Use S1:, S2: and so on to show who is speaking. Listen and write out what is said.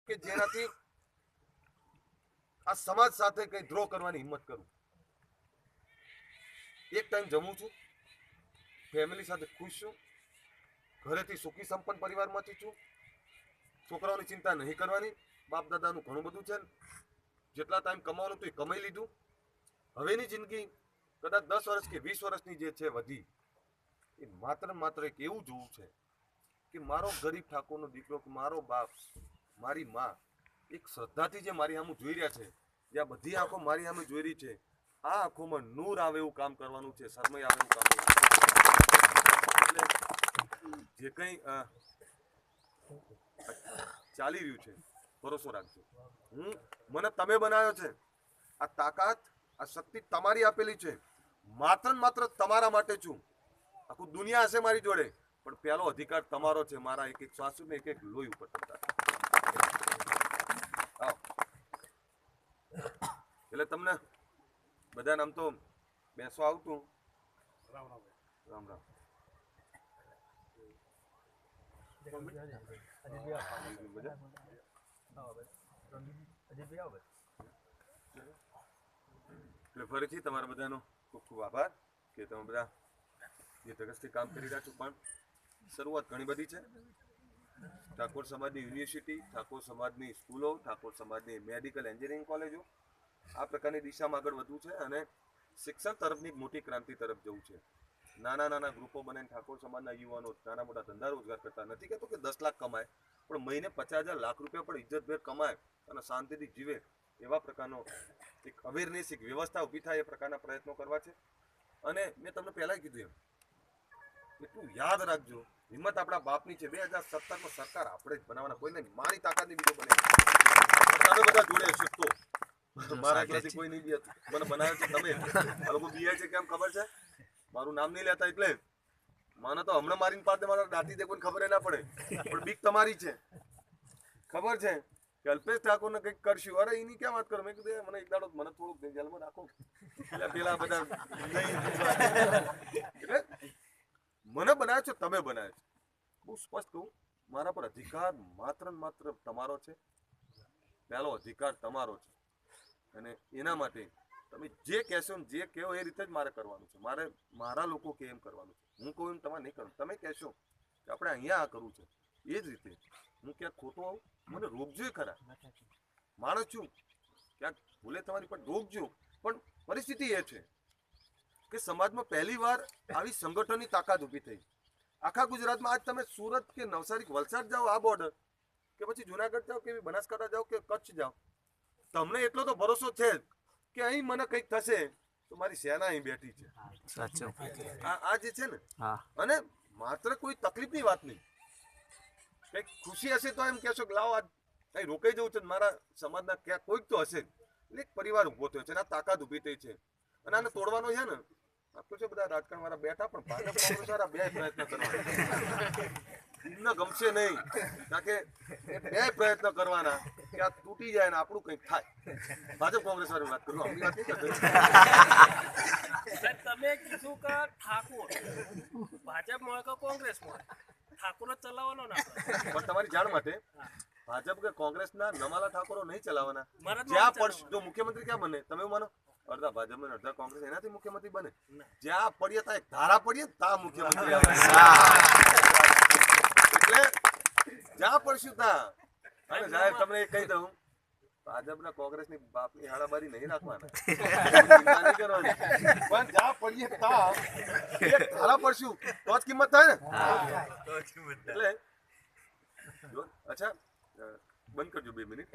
S1: કે જેનાથી આ સમાજ સાથે કઈ દ્રોહ કરવાની હિંમત કરું. એક ટાઈમ જમું છું, ફેમિલી સાથે ખુશ છું, ઘરેથી સુખી સંપન્ન પરિવારમાંથી છું, છોકરાઓની ચિંતા નહીં કરવાની, બાપ દાદાનું ઘણું બધું છે, જેટલા ટાઈમ કમાવાનું હતું એ કમાઈ લીધું. હવેની જિંદગી કદાચ 10 વર્ષ કે 20 વર્ષની જે છે વધી, એ માત્ર એક એવું જોવું છે કે મારો ગરીબ ઠાકોરનો દીકરો, મારો બાપ, મારી માં એક શ્રદ્ધાથી જે મારી સામે જોઈ રહ્યા છે, જે આ બધી આંખો મારી સામે જોઈ રહી છે, આ આંખોમાં નૂર આવે એવું કામ કરવાનું છે, શરમય આવે એવું કામ કરવાનું. એટલે જે કંઈ ચાલી રહ્યું છે, ભરોસો રાખજો. મને તમે બનાવ્યો છે. આ તાકાત, આ શક્તિ તમારી આપેલી છે. માત્ર તમારા માટે છું. આખું દુનિયા હશે મારી જોડે, પણ પહેલો અધિકાર તમારો છે, મારા એક એક શ્વાસ ને એક એક લોહી ઉપર. એટલે તમને બધાને આમ તો બેસવા આવતું. રામ રામ. એટલે ફરીથી તમારા બધાનો ખૂબ ખૂબ આભાર કે તમે બધા જે ધગસથી કામ કરી રહ્યા છો. પણ શરૂઆત ઘણી બધી છે. ઠાકોર સમાજની યુનિવર્સિટી, ઠાકોર સમાજની સ્કૂલો, ઠાકોર સમાજની મેડિકલ એન્જિનિયરિંગ કોલેજો, આ પ્રકારની દિશામાં આગળ વધવું છે અને શિક્ષણ તરફની મોટી ક્રાંતિ તરફ જવું છે. નાના ગ્રુપો બનાવીને ઠાકોર સમાજના યુવાનો નાના મોટા ધંધા રોજગાર કરતા નથી કહેતો કે 10 લાખ કમાય, પણ મહિને 50,000 લાખ રૂપિયા પણ ઇજ્જતભેર કમાય અને શાંતિથી જીવે એવા પ્રકારનો એક અવેરનેસ, એક વ્યવસ્થા ઊભી થાય એ પ્રકારના પ્રયત્નો કરવા છે. અને મેં તમને પહેલાં કીધું એમ, એટલું યાદ રાખજો, હિંમત આપણા બાપની છે. 2017માં સરકાર આપણે જ બનાવવાના, કોઈ નહીં. મારી તાકાતની બીજો બને, તમે બધા જોડે હશો તો. મારા એકલાથી કોઈ નહીં બી હતું, મને બનાવ્યો છે તમે. આ લોકો બીઆઈ છે કેમ ખબર છે? મારું નામ નહીં લેતા એટલે. મને તો હમણાં મારીને પાસે મારા દાંતી દે, કોઈને ખબર ના પડે, પણ બીક તમારી છે. ખબર છે કે અલ્પેશ ઠાકોરને કંઈક કરશું. અરે એની ક્યાં વાત કરો? મેં કીધું મને એક દાડો મને થોડુંક જેલમાં રાખો, એટલે પેલા બધા એટલે મને બનાવ્યો છે, તમે બનાવ્યો છે. બહુ સ્પષ્ટ કહું, મારા પર અધિકાર માત્ર તમારો છે. પહેલો અધિકાર તમારો છે અને એના માટે તમે જે કહેશો ને જે કહો એ રીતે જ મારે કરવાનું છે. મારા લોકો કે એમ કરવાનું છે. હું કહું એમ તમારે નહીં કરવું. તમે કહેશો કે આપણે અહીંયા આ કરવું છે, એ જ રીતે. હું ક્યાંક ખોટો આવું, મને રોકજો ખરા. માણસ છું, ક્યાંક ભૂલે તમારી પણ રોકજો. પણ પરિસ્થિતિ એ છે કે સમાજમાં પહેલી વાર આવી સંગઠનની તાકાત ઊભી થઈ. આખા ગુજરાતમાં આજ તમે સુરત કે નવસારી કે વલસાડ જાઓ, આ બોર્ડર, કે પછી જુનાગઢ જાઓ કે બનાસકાંઠા જાઓ કે કચ્છ જાઓ, તમને એટલો તો ભરોસો છે કે અહીં મને કંઈક થશે તો મારી સેના અહીં બેઠી છે. આ જે છે ને, અને માત્ર કોઈ તકલીફની વાત નહીં, કંઈક ખુશી હશે તો એમ કહેશો કે લાવો આજ કંઈ રોકાઈ જવું છે, મારા સમાજના ક્યાંક કોઈક તો હશે. એટલે એક પરિવાર ઊભો થયો છે અને આ તાકાત ઊભી થઈ છે. અને આને તોડવાનો છે ને, આખું છે બધા રાજકારણ વાળા બેઠા, પણ ભાજપ કોંગ્રેસ વાળા બે પ્રયત્ન કરવાના. એમને ગમશે નહીં, કારણ કે બે પ્રયત્ન કરવાના કે આ તૂટી જાય ને આપણું કંઈક થાય. ભાજપ કોંગ્રેસ વાળી વાત કરું, આપણી વાત નહીં કરતો.
S2: તમે કીધું કે ઠાકોર ભાજપમાં કે કોંગ્રેસમાં ઠાકોર જ ચલાવવાનો ના,
S1: પણ તમારી જાણ માટે ભાજપ કે કોંગ્રેસના નમાલા ઠાકોરો નહીં ચલાવવાના. જ્યાં પડશે, જો મુખ્યમંત્રી ક્યાં બને તમે એવું માનો? અડધા ભાજપ અને અડધા કોંગ્રેસ, એનાથી મુખ્યમંત્રી બને. જ્યાં પડીએ ત્યાં એક ધારા પડીએ ત્યાં મુખ્યમંત્રી આવે. એટલે જ્યાં પડશું ત્યાં. અને સાહેબ તમને કહી દઉં, ભાજપના કોંગ્રેસની બાપની હાડાબારી નહીં રાખવાના, નહીં કરવાની. પણ જ્યાં પડીએ ત્યાં એક ધારા પડશું તો જ કિંમત થાય ને. એટલે અચ્છા બંધ કરજો 2 મિનિટ.